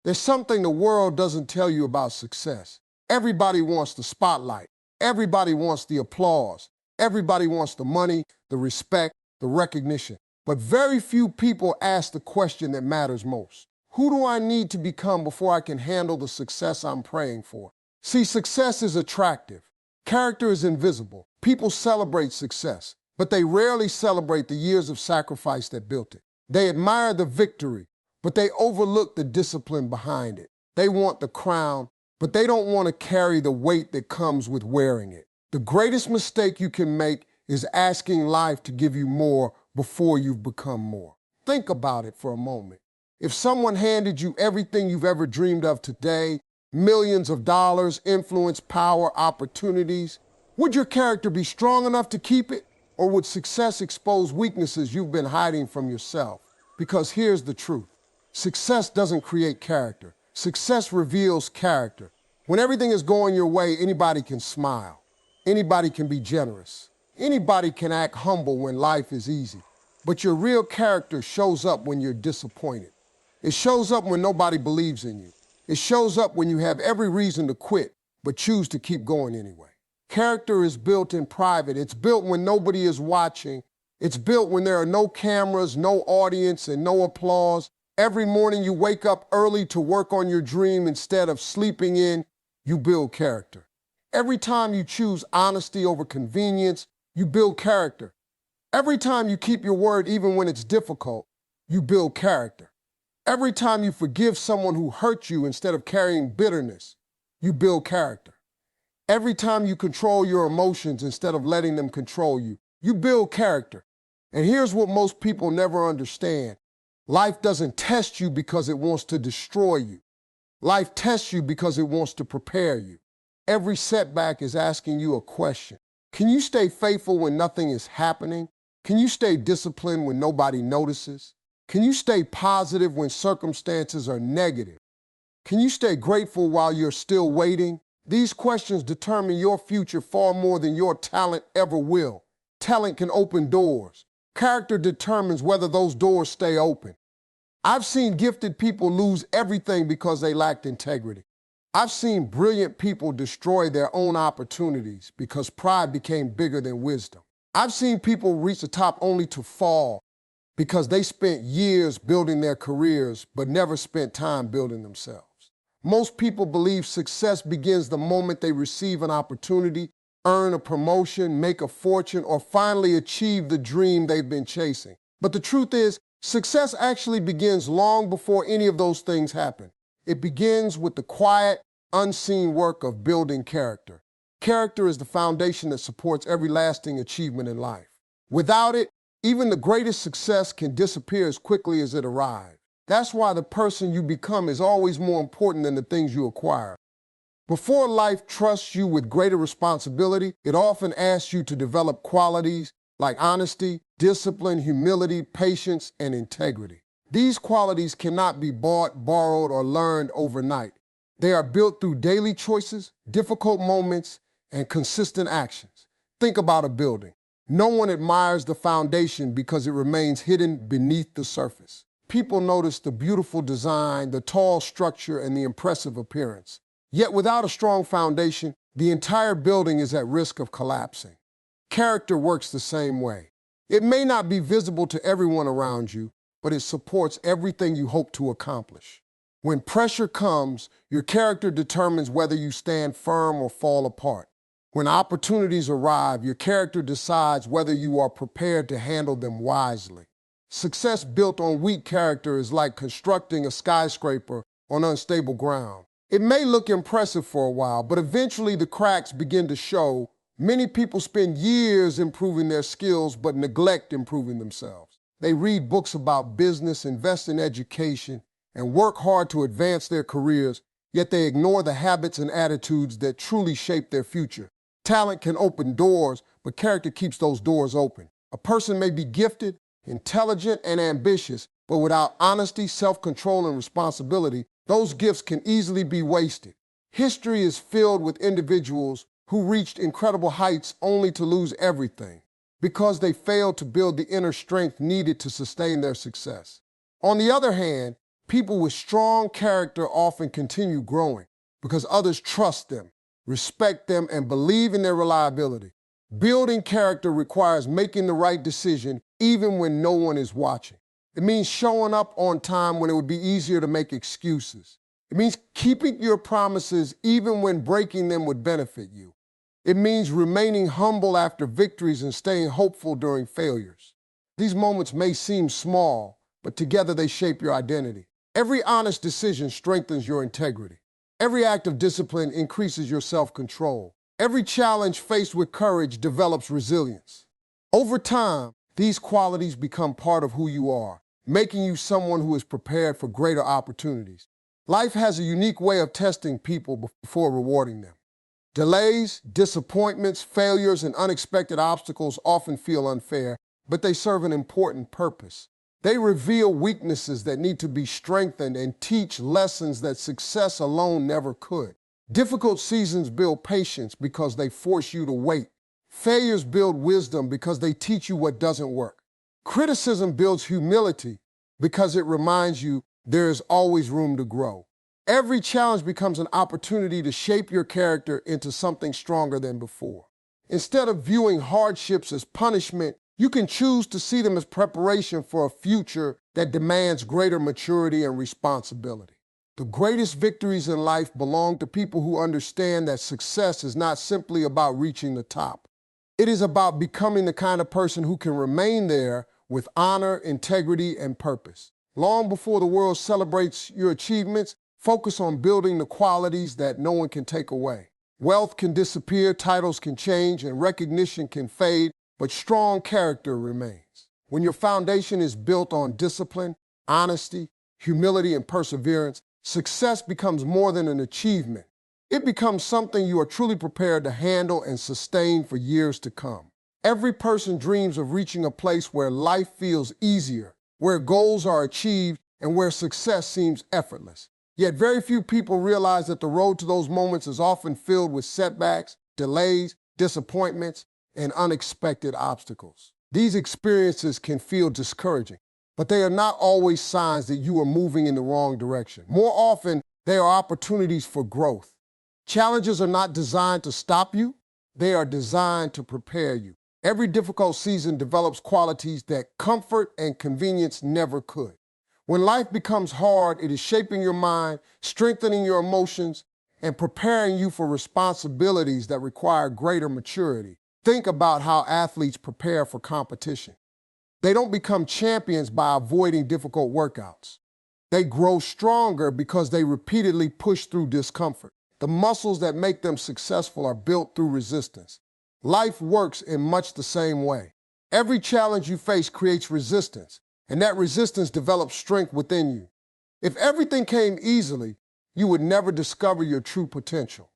There's something the world doesn't tell you about success. Everybody wants the spotlight. Everybody wants the applause. Everybody wants the money, the respect, the recognition. But very few people ask the question that matters most. Who do I need to become before I can handle the success I'm praying for? See, success is attractive. Character is invisible. People celebrate success, but they rarely celebrate the years of sacrifice that built it. They admire the victory, but they overlook the discipline behind it. They want the crown, but they don't want to carry the weight that comes with wearing it. The greatest mistake you can make is asking life to give you more before you've become more. Think about it for a moment. If someone handed you everything you've ever dreamed of today, millions of dollars, influence, power, opportunities, would your character be strong enough to keep it? Or would success expose weaknesses you've been hiding from yourself? Because here's the truth. Success doesn't create character. Success reveals character. When everything is going your way, anybody can smile. Anybody can be generous. Anybody can act humble when life is easy. But your real character shows up when you're disappointed. It shows up when nobody believes in you. It shows up when you have every reason to quit, but choose to keep going anyway. Character is built in private. It's built when nobody is watching. It's built when there are no cameras, no audience, and no applause. Every morning you wake up early to work on your dream instead of sleeping in, you build character. Every time you choose honesty over convenience, you build character. Every time you keep your word even when it's difficult, you build character. Every time you forgive someone who hurt you instead of carrying bitterness, you build character. Every time you control your emotions instead of letting them control you, you build character. And here's what most people never understand. Life doesn't test you because it wants to destroy you. Life tests you because it wants to prepare you. Every setback is asking you a question. Can you stay faithful when nothing is happening? Can you stay disciplined when nobody notices? Can you stay positive when circumstances are negative? Can you stay grateful while you're still waiting? These questions determine your future far more than your talent ever will. Talent can open doors. Character determines whether those doors stay open. I've seen gifted people lose everything because they lacked integrity. I've seen brilliant people destroy their own opportunities because pride became bigger than wisdom. I've seen people reach the top only to fall because they spent years building their careers but never spent time building themselves. Most people believe success begins the moment they receive an opportunity, earn a promotion, make a fortune, or finally achieve the dream they've been chasing. But the truth is, success actually begins long before any of those things happen. It begins with the quiet, unseen work of building character. Character is the foundation that supports every lasting achievement in life. Without it, even the greatest success can disappear as quickly as it arrived. That's why the person you become is always more important than the things you acquire. Before life trusts you with greater responsibility, it often asks you to develop qualities like honesty, discipline, humility, patience, and integrity. These qualities cannot be bought, borrowed, or learned overnight. They are built through daily choices, difficult moments, and consistent actions. Think about a building. No one admires the foundation because it remains hidden beneath the surface. People notice the beautiful design, the tall structure, and the impressive appearance. Yet without a strong foundation, the entire building is at risk of collapsing. Character works the same way. It may not be visible to everyone around you, but it supports everything you hope to accomplish. When pressure comes, your character determines whether you stand firm or fall apart. When opportunities arrive, your character decides whether you are prepared to handle them wisely. Success built on weak character is like constructing a skyscraper on unstable ground. It may look impressive for a while, but eventually the cracks begin to show. Many people spend years improving their skills but neglect improving themselves. They read books about business, invest in education, and work hard to advance their careers, yet they ignore the habits and attitudes that truly shape their future. Talent can open doors, but character keeps those doors open. A person may be gifted, intelligent, and ambitious, but without honesty, self-control, and responsibility, those gifts can easily be wasted. History is filled with individuals who reached incredible heights only to lose everything because they failed to build the inner strength needed to sustain their success. On the other hand, People with strong character often continue growing because others trust them, respect them, and believe in their reliability. Building character requires making the right decision even when no one is watching. It means showing up on time when it would be easier to make excuses. It means keeping your promises even when breaking them would benefit you. It means remaining humble after victories and staying hopeful during failures. These moments may seem small, but together they shape your identity. Every honest decision strengthens your integrity. Every act of discipline increases your self-control. Every challenge faced with courage develops resilience. Over time, these qualities become part of who you are, making you someone who is prepared for greater opportunities. Life has a unique way of testing people before rewarding them. Delays, disappointments, failures, and unexpected obstacles often feel unfair, but they serve an important purpose. They reveal weaknesses that need to be strengthened and teach lessons that success alone never could. Difficult seasons build patience because they force you to wait. Failures build wisdom because they teach you what doesn't work. Criticism builds humility because it reminds you there is always room to grow. Every challenge becomes an opportunity to shape your character into something stronger than before. Instead of viewing hardships as punishment, you can choose to see them as preparation for a future that demands greater maturity and responsibility. The greatest victories in life belong to people who understand that success is not simply about reaching the top. It is about becoming the kind of person who can remain there with honor, integrity, and purpose. Long before the world celebrates your achievements, focus on building the qualities that no one can take away. Wealth can disappear, titles can change, and recognition can fade, but strong character remains. When your foundation is built on discipline, honesty, humility, and perseverance, success becomes more than an achievement. It becomes something you are truly prepared to handle and sustain for years to come. Every person dreams of reaching a place where life feels easier, where goals are achieved, and where success seems effortless. Yet very few people realize that the road to those moments is often filled with setbacks, delays, disappointments, and unexpected obstacles. These experiences can feel discouraging, but they are not always signs that you are moving in the wrong direction. More often, they are opportunities for growth. Challenges are not designed to stop you, they are designed to prepare you. Every difficult season develops qualities that comfort and convenience never could. When life becomes hard, it is shaping your mind, strengthening your emotions, and preparing you for responsibilities that require greater maturity. Think about how athletes prepare for competition. They don't become champions by avoiding difficult workouts. They grow stronger because they repeatedly push through discomfort. The muscles that make them successful are built through resistance. Life works in much the same way. Every challenge you face creates resistance, and that resistance develops strength within you. If everything came easily, you would never discover your true potential.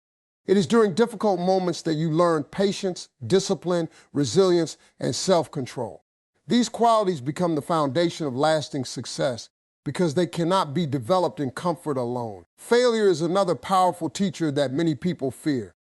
It is during difficult moments that you learn patience, discipline, resilience, and self-control. These qualities become the foundation of lasting success because they cannot be developed in comfort alone. Failure is another powerful teacher that many people fear.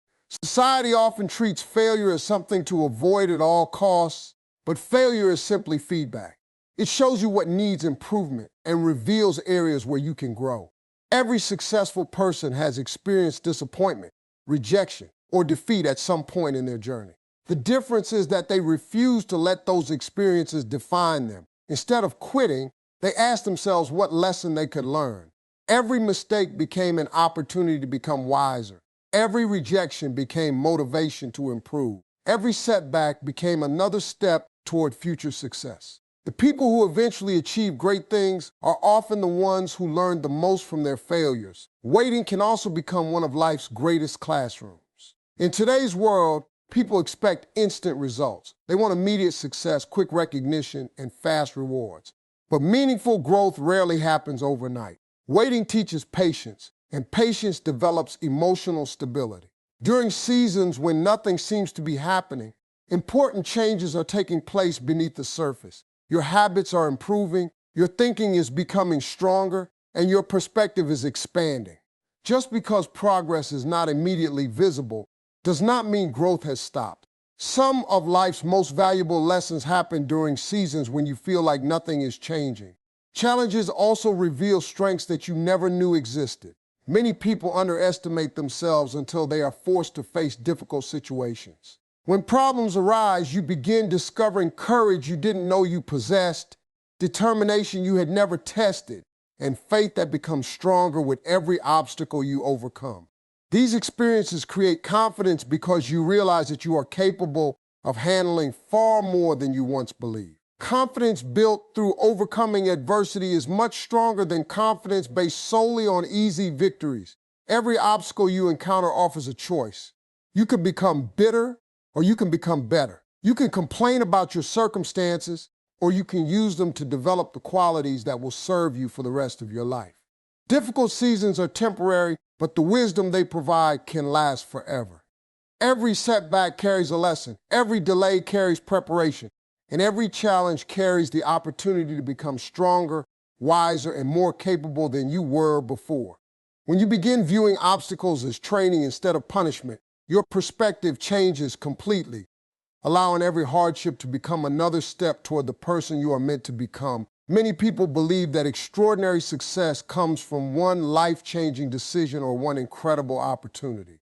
Society often treats failure as something to avoid at all costs, but failure is simply feedback. It shows you what needs improvement and reveals areas where you can grow. Every successful person has experienced disappointment, rejection, or defeat at some point in their journey. The difference is that they refuse to let those experiences define them. Instead of quitting, they ask themselves what lesson they could learn. Every mistake became an opportunity to become wiser. Every rejection became motivation to improve. Every setback became another step toward future success. The people who eventually achieve great things are often the ones who learn the most from their failures. Waiting can also become one of life's greatest classrooms. In today's world, people expect instant results. They want immediate success, quick recognition, and fast rewards. But meaningful growth rarely happens overnight. Waiting teaches patience, and patience develops emotional stability. During seasons when nothing seems to be happening, important changes are taking place beneath the surface. Your habits are improving, your thinking is becoming stronger, and your perspective is expanding. Just because progress is not immediately visible does not mean growth has stopped. Some of life's most valuable lessons happen during seasons when you feel like nothing is changing. Challenges also reveal strengths that you never knew existed. Many people underestimate themselves until they are forced to face difficult situations. When problems arise, you begin discovering courage you didn't know you possessed, determination you had never tested, and faith that becomes stronger with every obstacle you overcome. These experiences create confidence because you realize that you are capable of handling far more than you once believed. Confidence built through overcoming adversity is much stronger than confidence based solely on easy victories. Every obstacle you encounter offers a choice. You can become bitter or you can become better. You can complain about your circumstances or you can use them to develop the qualities that will serve you for the rest of your life. Difficult seasons are temporary, but the wisdom they provide can last forever. Every setback carries a lesson. Every delay carries preparation. And every challenge carries the opportunity to become stronger, wiser, and more capable than you were before. When you begin viewing obstacles as training instead of punishment, your perspective changes completely, allowing every hardship to become another step toward the person you are meant to become. Many people believe that extraordinary success comes from one life-changing decision or one incredible opportunity.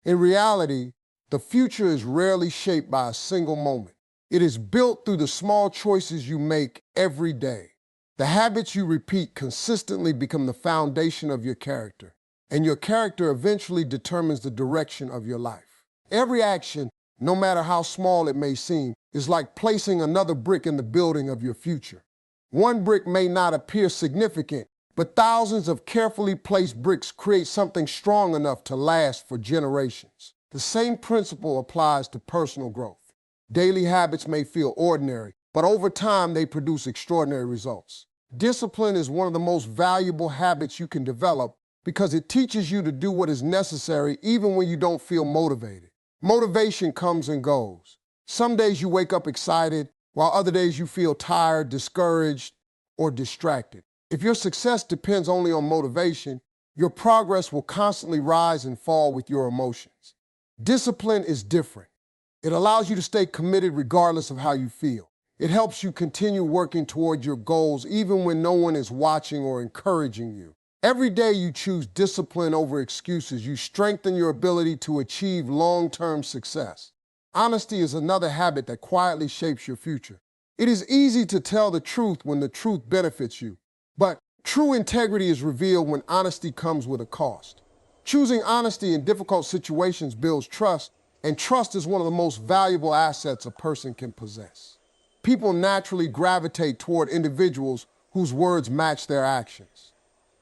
In reality, the future is rarely shaped by a single moment. It is built through the small choices you make every day. The habits you repeat consistently become the foundation of your character, and your character eventually determines the direction of your life. Every action, no matter how small it may seem, is like placing another brick in the building of your future. One brick may not appear significant, but thousands of carefully placed bricks create something strong enough to last for generations. The same principle applies to personal growth. Daily habits may feel ordinary, but over time they produce extraordinary results. Discipline is one of the most valuable habits you can develop because it teaches you to do what is necessary even when you don't feel motivated. Motivation comes and goes. Some days you wake up excited, while other days you feel tired, discouraged, or distracted. If your success depends only on motivation, your progress will constantly rise and fall with your emotions. Discipline is different. It allows you to stay committed regardless of how you feel. It helps you continue working toward your goals even when no one is watching or encouraging you. Every day you choose discipline over excuses, you strengthen your ability to achieve long-term success. Honesty is another habit that quietly shapes your future. It is easy to tell the truth when the truth benefits you, but true integrity is revealed when honesty comes with a cost. Choosing honesty in difficult situations builds trust, and trust is one of the most valuable assets a person can possess. People naturally gravitate toward individuals whose words match their actions.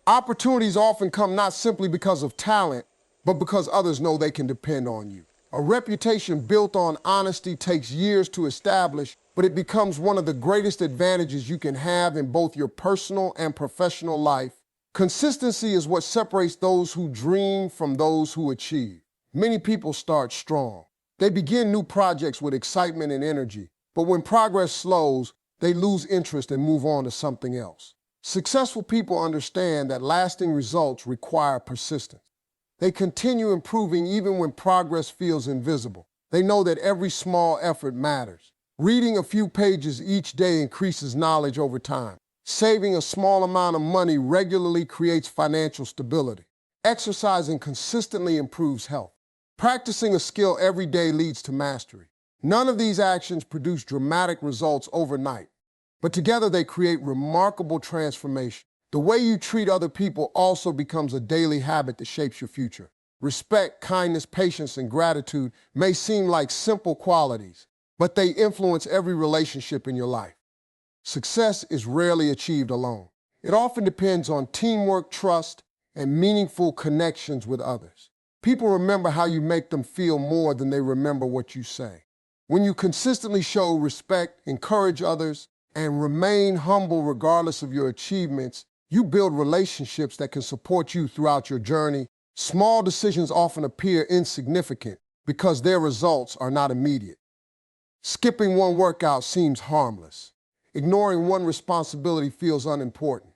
Opportunities often come not simply because of talent, but because others know they can depend on you. A reputation built on honesty takes years to establish, but it becomes one of the greatest advantages you can have in both your personal and professional life. Consistency is what separates those who dream from those who achieve. Many people start strong. They begin new projects with excitement and energy, but when progress slows, they lose interest and move on to something else. Successful people understand that lasting results require persistence. They continue improving even when progress feels invisible. They know that every small effort matters. Reading a few pages each day increases knowledge over time. Saving a small amount of money regularly creates financial stability. Exercising consistently improves health. Practicing a skill every day leads to mastery. None of these actions produce dramatic results overnight, but together they create remarkable transformation. The way you treat other people also becomes a daily habit that shapes your future. Respect, kindness, patience, and gratitude may seem like simple qualities, but they influence every relationship in your life. Success is rarely achieved alone. It often depends on teamwork, trust, and meaningful connections with others. People remember how you make them feel more than they remember what you say. When you consistently show respect, encourage others, and remain humble regardless of your achievements, you build relationships that can support you throughout your journey. Small decisions often appear insignificant because their results are not immediate. Skipping one workout seems harmless. Ignoring one responsibility feels unimportant.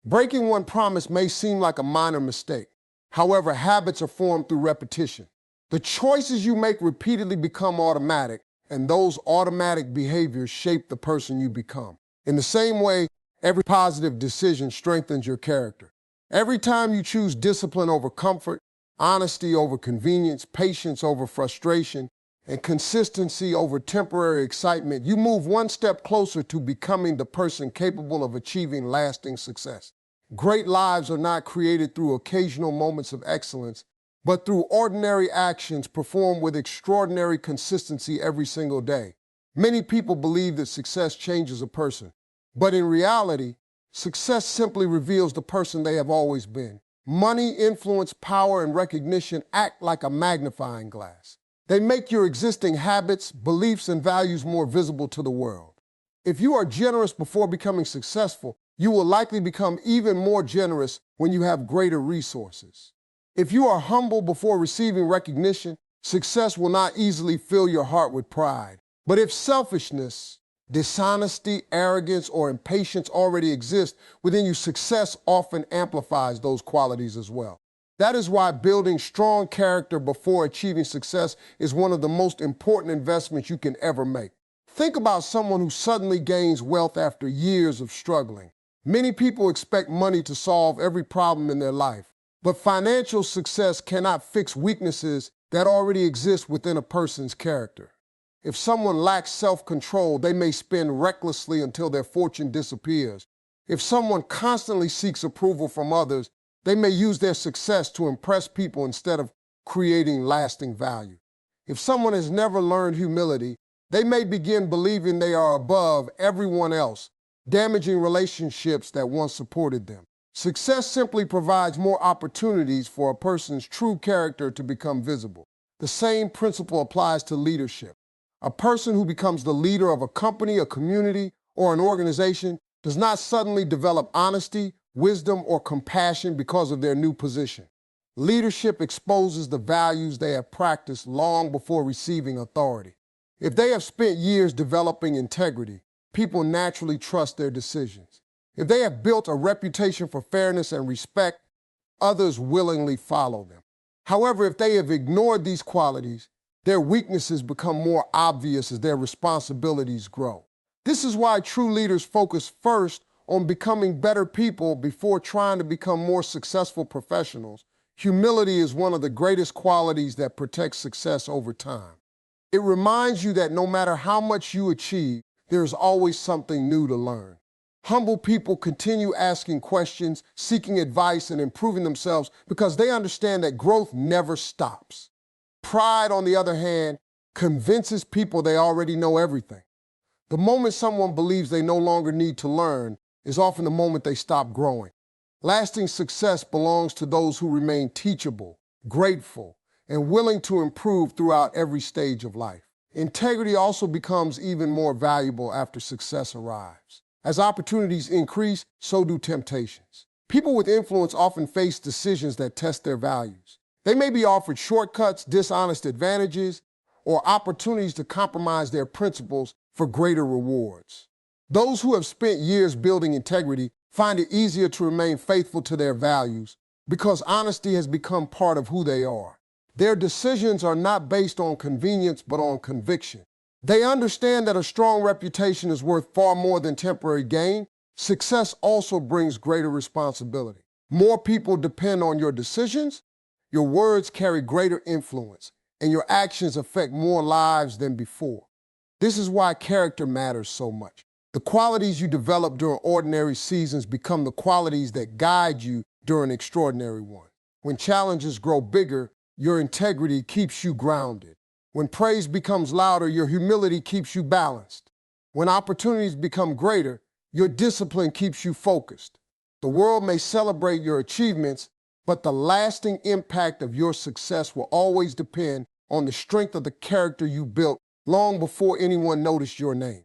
Breaking one promise may seem like a minor mistake. However, habits are formed through repetition. The choices you make repeatedly become automatic, and those automatic behaviors shape the person you become. In the same way, Every positive decision strengthens your character. Every time you choose discipline over comfort, honesty over convenience, patience over frustration, and consistency over temporary excitement, you move one step closer to becoming the person capable of achieving lasting success. Great lives are not created through occasional moments of excellence, but through ordinary actions performed with extraordinary consistency every single day. Many people believe that success changes a person, but in reality, success simply reveals the person they have always been. Money, influence, power, and recognition act like a magnifying glass. They make your existing habits, beliefs, and values more visible to the world. If you are generous before becoming successful, you will likely become even more generous when you have greater resources. If you are humble before receiving recognition, success will not easily fill your heart with pride. But if selfishness, dishonesty, arrogance, or impatience already exist within you, success often amplifies those qualities as well. That is why building strong character before achieving success is one of the most important investments you can ever make. Think about someone who suddenly gains wealth after years of struggling. Many people expect money to solve every problem in their life, but financial success cannot fix weaknesses that already exist within a person's character. If someone lacks self-control, they may spend recklessly until their fortune disappears. If someone constantly seeks approval from others, they may use their success to impress people instead of creating lasting value. If someone has never learned humility, they may begin believing they are above everyone else, damaging relationships that once supported them. Success simply provides more opportunities for a person's true character to become visible. The same principle applies to leadership. A person who becomes the leader of a company, a community, or an organization does not suddenly develop honesty, wisdom, or compassion because of their new position. Leadership exposes the values they have practiced long before receiving authority. If they have spent years developing integrity, people naturally trust their decisions. If they have built a reputation for fairness and respect, others willingly follow them. However, if they have ignored these qualities, their weaknesses become more obvious as their responsibilities grow. This is why true leaders focus first on becoming better people before trying to become more successful professionals. Humility is one of the greatest qualities that protects success over time. It reminds you that no matter how much you achieve, there is always something new to learn. Humble people continue asking questions, seeking advice, and improving themselves because they understand that growth never stops. Pride, on the other hand, convinces people they already know everything. The moment someone believes they no longer need to learn is often the moment they stop growing. Lasting success belongs to those who remain teachable, grateful, and willing to improve throughout every stage of life. Integrity also becomes even more valuable after success arrives. As opportunities increase, so do temptations. People with influence often face decisions that test their values. They may be offered shortcuts, dishonest advantages, or opportunities to compromise their principles for greater rewards. Those who have spent years building integrity find it easier to remain faithful to their values because honesty has become part of who they are. Their decisions are not based on convenience but on conviction. They understand that a strong reputation is worth far more than temporary gain. Success also brings greater responsibility. More people depend on your decisions, your words carry greater influence, and your actions affect more lives than before. This is why character matters so much. The qualities you develop during ordinary seasons become the qualities that guide you during extraordinary ones. When challenges grow bigger, your integrity keeps you grounded. When praise becomes louder, your humility keeps you balanced. When opportunities become greater, your discipline keeps you focused. The world may celebrate your achievements, but the lasting impact of your success will always depend on the strength of the character you built long before anyone noticed your name.